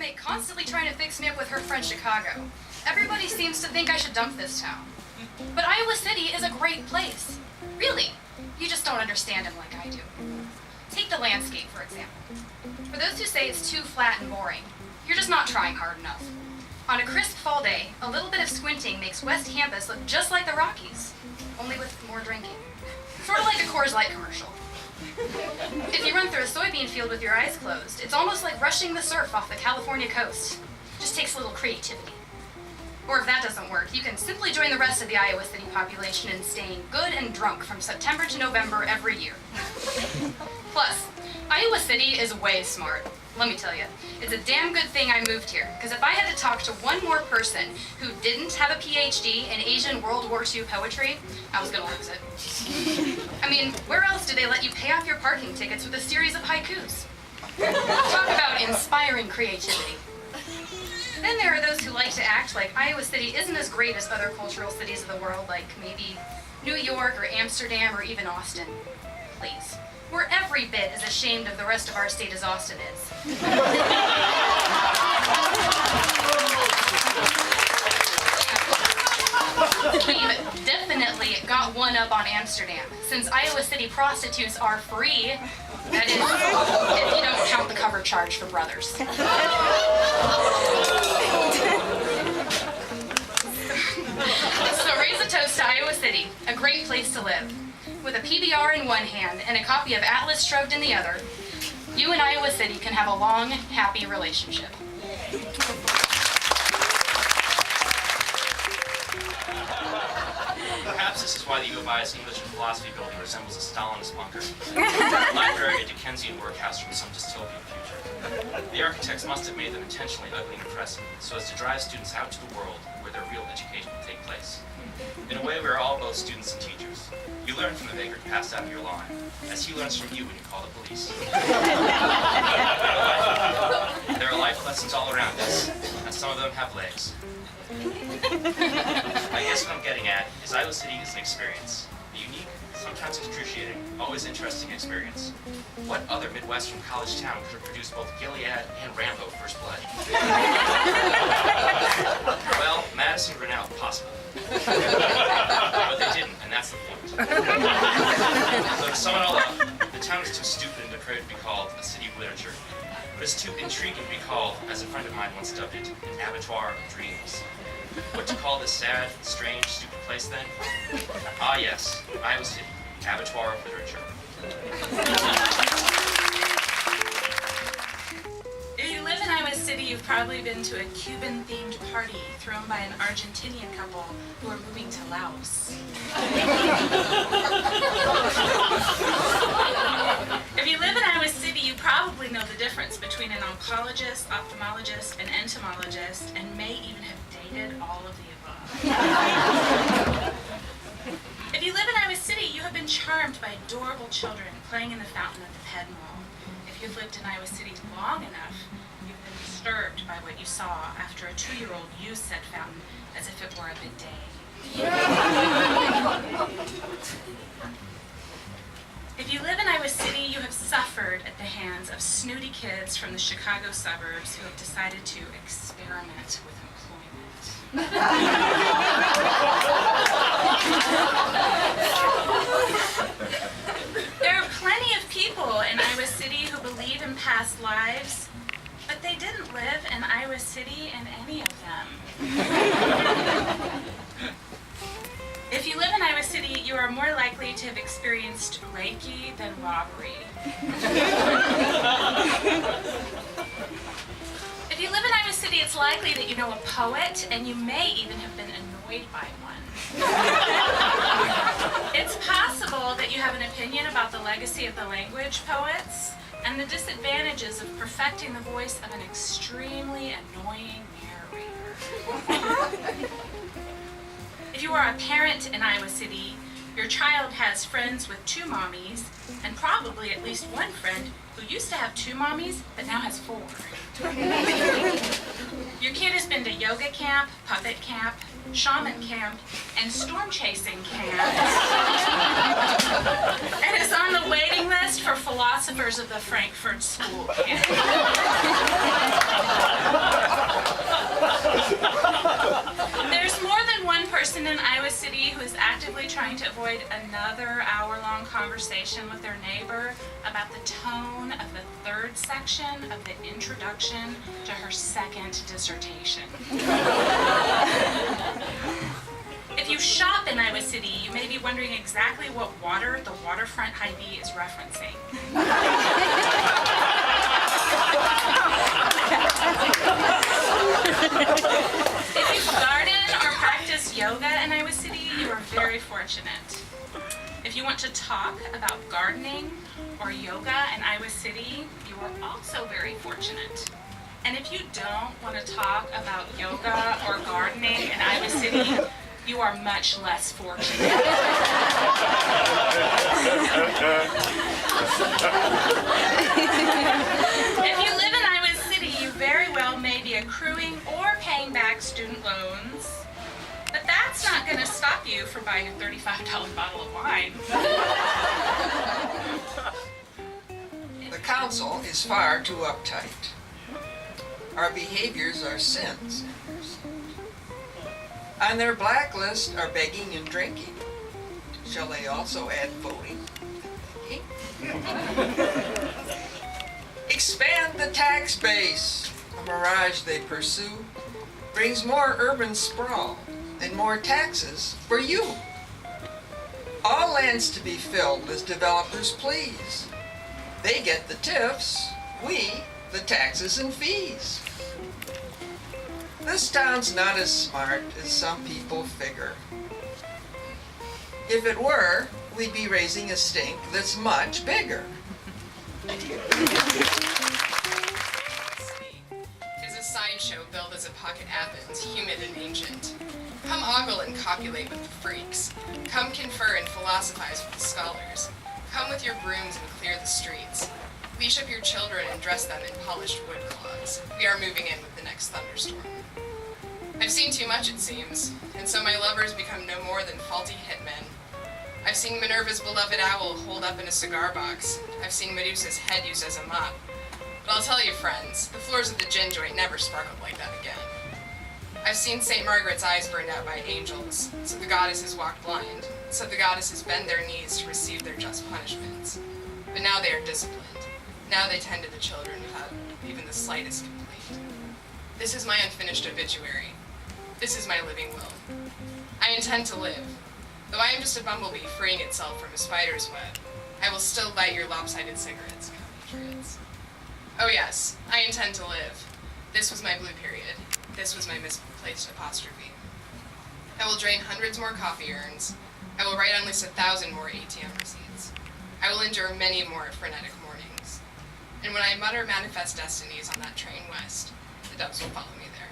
Like, constantly trying to fix me up with her friend Chicago. Everybody seems to think I should dump this town. But Iowa City is a great place. Really. You just don't understand him like I do. Take the landscape, for example. For those who say it's too flat and boring, you're just not trying hard enough. On a crisp fall day, a little bit of squinting makes West Campus look just like the Rockies, only with more drinking. Sort of like a Coors Light commercial. If you run through a soybean field with your eyes closed, it's almost like rushing the surf off the California coast. Just takes a little creativity. Or if that doesn't work, you can simply join the rest of the Iowa City population in staying good and drunk from September to November every year. Plus, Iowa City is way smart. Let me tell you, it's a damn good thing I moved here, because if I had to talk to one more person who didn't have a PhD in Asian World War II poetry, I was gonna lose it. I mean, where else do they let you pay off your parking tickets with a series of haikus? Talk about inspiring creativity. Then there are those who like to act like Iowa City isn't as great as other cultural cities of the world, like maybe New York or Amsterdam or even Austin. Please. We're every bit as ashamed of the rest of our state as Austin is. We've definitely got one up on Amsterdam, since Iowa City prostitutes are free. That is, if you don't count the cover charge for brothers. So raise a toast to Iowa City, a great place to live. With a PBR in one hand and a copy of Atlas Shrugged in the other, you and Iowa City can have a long, happy relationship. Perhaps this is why the U of I's English and Philosophy building resembles a Stalinist bunker. A library, a Dickensian workhouse from some dystopian future. The architects must have made them intentionally ugly and oppressive, so as to drive students out to the world where their real education will take place. In a way, we are all both students and teachers. You learn from the vagrant passed out of your line, as he learns from you when you call the police. There are life lessons all around us, and some of them have legs. I guess what I'm getting at is Iowa City is an experience. A unique, sometimes excruciating, always interesting experience. What other Midwestern college town could have produced both Gilead and Rambo First Blood? Well, Madison, Grinnell, possible. But they didn't, and that's the point. So to sum it all up, the town is too stupid and depraved to be called a city of literature. But it's too intriguing to be called, as a friend of mine once dubbed it, an abattoir of dreams. What to call this sad, strange, stupid place then? Ah yes, Iowa City, abattoir of literature. If you live in Iowa City, you've probably been to a Cuban-themed party thrown by an Argentinian couple who are moving to Laos. If you live in Iowa City, you probably know the difference between an oncologist, ophthalmologist, and entomologist, and may even have dated all of the above. If you live in Iowa City, you have been charmed by adorable children playing in the fountain at the Penn Mall. If you've lived in Iowa City long enough, you've been disturbed by what you saw after a 2-year-old used said fountain as if it were a bidet. If you live in Iowa City, you have suffered at the hands of snooty kids from the Chicago suburbs who have decided to experiment with employment. There are plenty of people in Iowa City who believe in past lives, but they didn't live in Iowa City in any of them. If you live in Iowa City, you are more likely to have experienced Reiki than robbery. If you live in Iowa City, it's likely that you know a poet, and you may even have been annoyed by one. It's possible that you have an opinion about the legacy of the language poets and the disadvantages of perfecting the voice of an extremely annoying narrator. If you are a parent in Iowa City, your child has friends with 2 mommies, and probably at least one friend who used to have 2 mommies, but now has 4. Your kid has been to yoga camp, puppet camp, shaman camp, and storm chasing camp, and is on the waiting list for philosophers of the Frankfurt School camp. another hour-long conversation with their neighbor about the tone of the third section of the introduction to her second dissertation. If you shop in Iowa City, you may be wondering exactly what water the waterfront Hy-Vee is referencing. If you garden or practice yoga in Iowa City, you are very fortunate. If you want to talk about gardening or yoga in Iowa City, you are also very fortunate. And if you don't want to talk about yoga or gardening in Iowa City, you are much less fortunate. If you live in Iowa City, you very well may be accruing or paying back student loans, but that's not going to stop you from buying a $35 bottle of wine. The council is far too uptight. Our behaviors are sins. On their blacklist are begging and drinking. Shall they also add voting? Expand the tax base. A mirage they pursue brings more urban sprawl and more taxes for you. All lands to be filled as developers please. They get the TIFs, we the taxes and fees. This town's not as smart as some people figure. If it were, we'd be raising a stink that's much bigger. Is a sideshow billed as a pocket Athens, humid and ancient. Come ogle and copulate with the freaks. Come confer and philosophize with the scholars. Come with your brooms and clear the streets. Leash up your children and dress them in polished wood clogs. We are moving in with the next thunderstorm. I've seen too much, it seems, and so my lovers become no more than faulty hitmen. I've seen Minerva's beloved owl holed up in a cigar box. I've seen Medusa's head used as a mop. But I'll tell you, friends, the floors of the gin joint never sparkled like that again. I've seen St. Margaret's eyes burned out by angels, so the goddesses walk blind, so the goddesses bend their knees to receive their just punishments. But now they are disciplined. Now they tend to the children without even the slightest complaint. This is my unfinished obituary. This is my living will. I intend to live. Though I am just a bumblebee freeing itself from a spider's web, I will still light your lopsided cigarettes, compatriots. Oh yes, I intend to live. This was my blue period. This was my misplaced apostrophe. I will drain hundreds more coffee urns. I will write on at least 1,000 more ATM receipts. I will endure many more frenetic mornings. And when I mutter manifest destinies on that train west, the doves will follow me there.